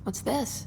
What's this?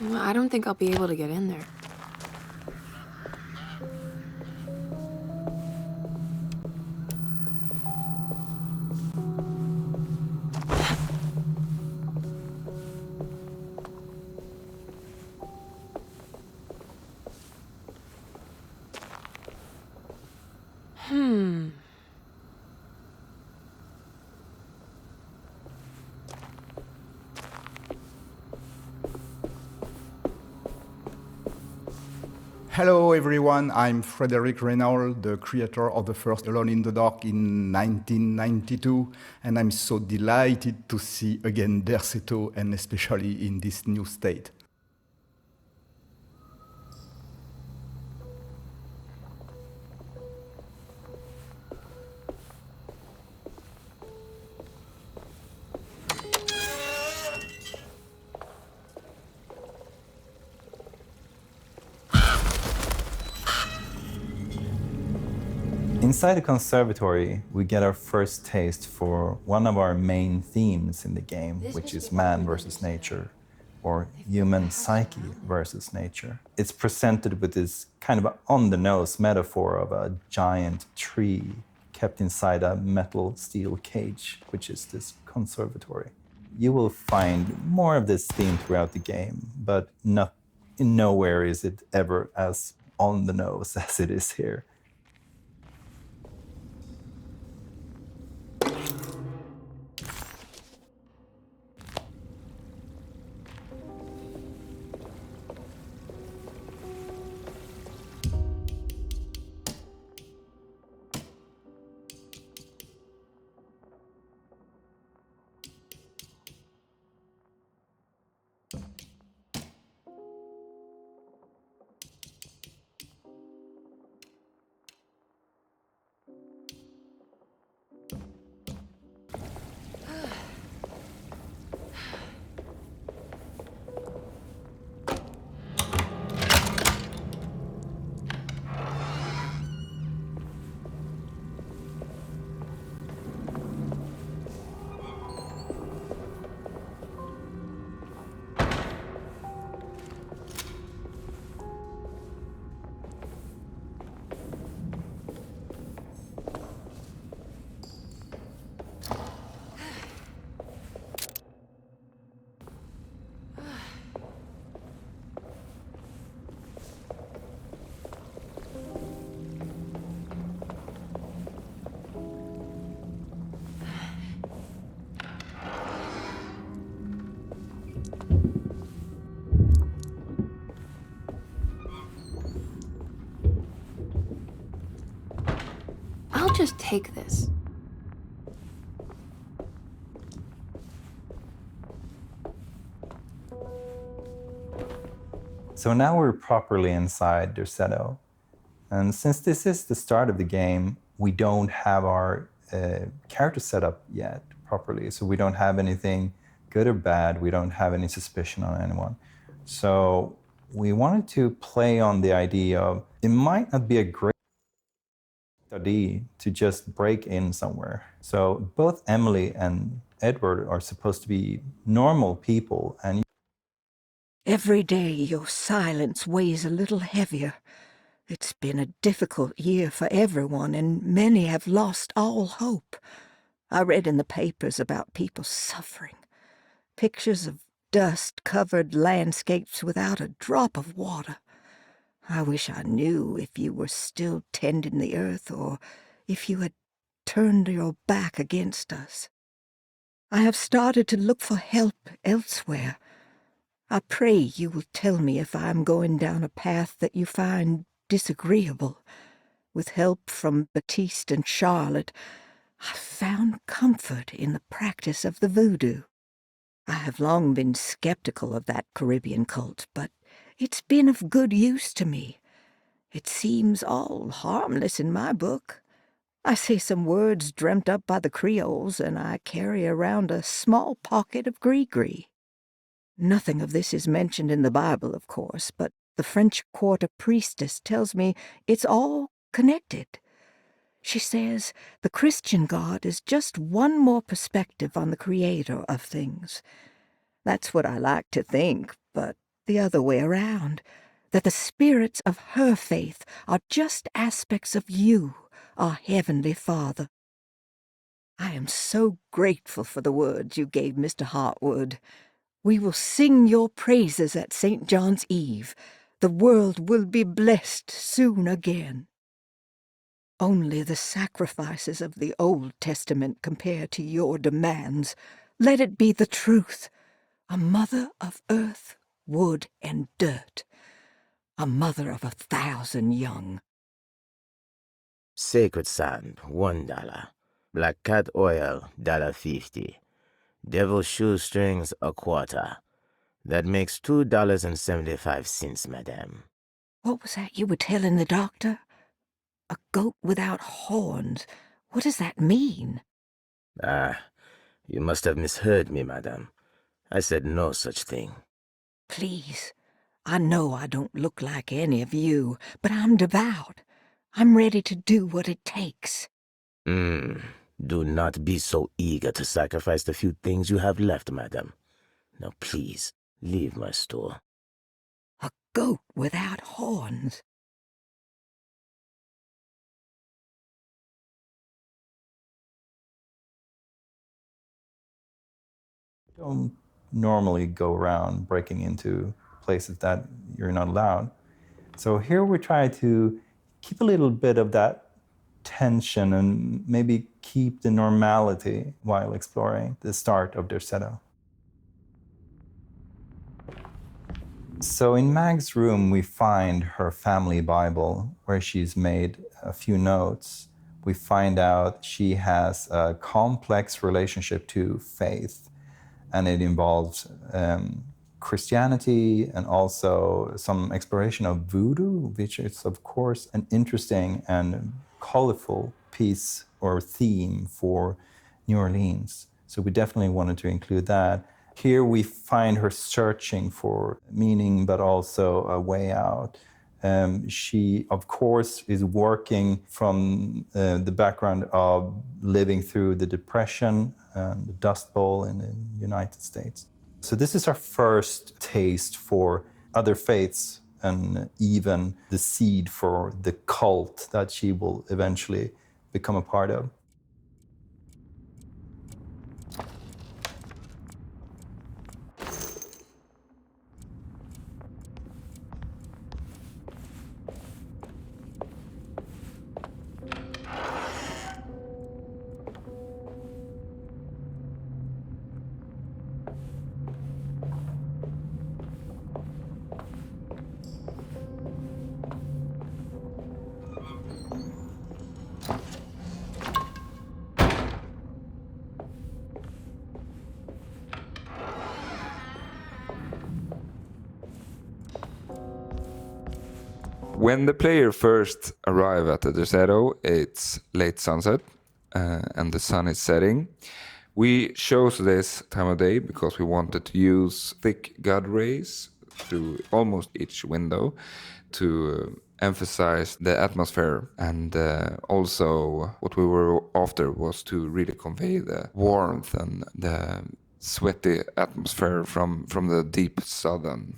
Well, I don't think I'll be able to get in there. Hello everyone, I'm Frederic Reynal, the creator of the first Alone in the Dark in 1992, and I'm so delighted to see again Derceto, and especially in this new state. Inside the conservatory, we get our first taste for one of our main themes in the game, which is man versus nature, or human psyche versus nature. It's presented with this kind of on-the-nose metaphor of a giant tree kept inside a metal steel cage, which is this conservatory. You will find more of this theme throughout the game, but nowhere is it ever as on the nose as it is here. I'll just take this. So now we're properly inside Derceto. And since this is the start of the game, we don't have our character set up yet properly. So we don't have anything good or bad. We don't have any suspicion on anyone. So we wanted to play on the idea of it might not be a great idea to just break in somewhere. So both Emily and Edward are supposed to be normal people, and Every day your silence weighs a little heavier. It's been a difficult year for everyone, and many have lost all hope. I read in the papers about people suffering. Pictures of dust-covered landscapes without a drop of water. I wish I knew if you were still tending the earth or if you had turned your back against us. I have started to look for help elsewhere. I pray you will tell me if I am going down a path that you find disagreeable. With help from Baptiste and Charlotte, I found comfort in the practice of the voodoo. I have long been skeptical of that Caribbean cult, but it's been of good use to me. It seems all harmless in my book. I say some words dreamt up by the Creoles, and I carry around a small pocket of gree-gree. Nothing of this is mentioned in the Bible, of course, but the French Quarter priestess tells me it's all connected. She says the Christian God is just one more perspective on the creator of things. That's what I like to think, but the other way around, that the spirits of her faith are just aspects of you, our Heavenly Father. I am so grateful for the words you gave Mr. Hartwood. We will sing your praises at St. John's Eve. The world will be blessed soon again. Only the sacrifices of the Old Testament compare to your demands. Let it be the truth. A mother of earth, wood, and dirt. A mother of 1,000 young. Sacred sand, $1. Black cat oil, $1.50. Devil shoestrings, a quarter. That makes $2.75, madame. What was that you were telling the doctor? A goat without horns. What does that mean? Ah, you must have misheard me, madame. I said no such thing. Please, I know I don't look like any of you, but I'm devout. I'm ready to do what it takes. Do not be so eager to sacrifice the few things you have left, madame. Now please, leave my store. A goat without horns. don't normally go around breaking into places that you're not allowed. So here we try to keep a little bit of that tension and maybe keep the normality while exploring the start of Derceto. So in Mag's room, we find her family Bible where she's made a few notes. We find out she has a complex relationship to faith, and it involves Christianity and also some exploration of voodoo, which is, of course, an interesting and colorful piece or theme for New Orleans. So we definitely wanted to include that. Here we find her searching for meaning, but also a way out. She, of course, is working from the background of living through the Depression and the Dust Bowl in the United States. So this is our first taste for other faiths and even the seed for the cult that she will eventually become a part of. When the player first arrive at the Derceto, it's late sunset and the sun is setting. We chose this time of day because we wanted to use thick God rays through almost each window to emphasize the atmosphere, and also what we were after was to really convey the warmth and the sweaty atmosphere from the deep southern.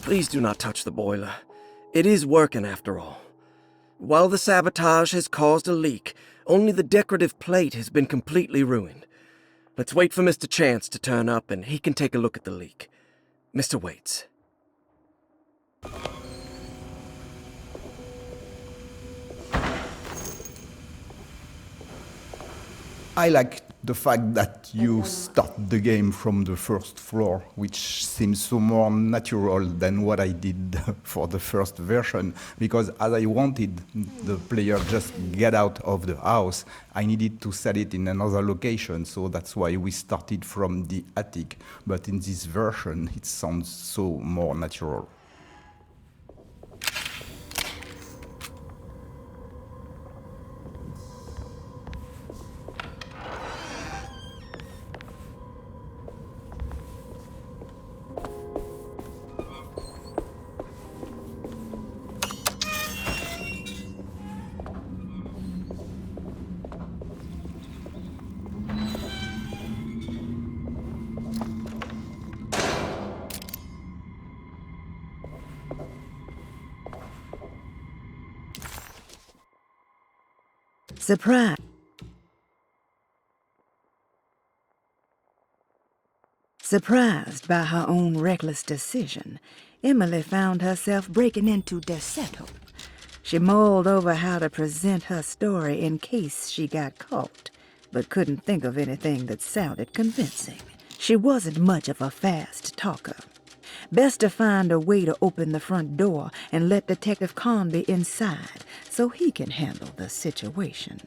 Please do not touch the boiler. It is working after all. While the sabotage has caused a leak, only the decorative plate has been completely ruined. Let's wait for Mr. Chance to turn up and he can take a look at the leak. Mr. Waits. I like the fact that you start the game from the first floor, which seems so more natural than what I did for the first version, because as I wanted the player just get out of the house, I needed to set it in another location, so that's why we started from the attic. But in this version, it sounds so more natural. Surprise. Surprised by her own reckless decision, Emily found herself breaking into Derceto. She mulled over how to present her story in case she got caught, but couldn't think of anything that sounded convincing. She wasn't much of a fast talker. Best to find a way to open the front door and let Detective Conby inside so he can handle the situation.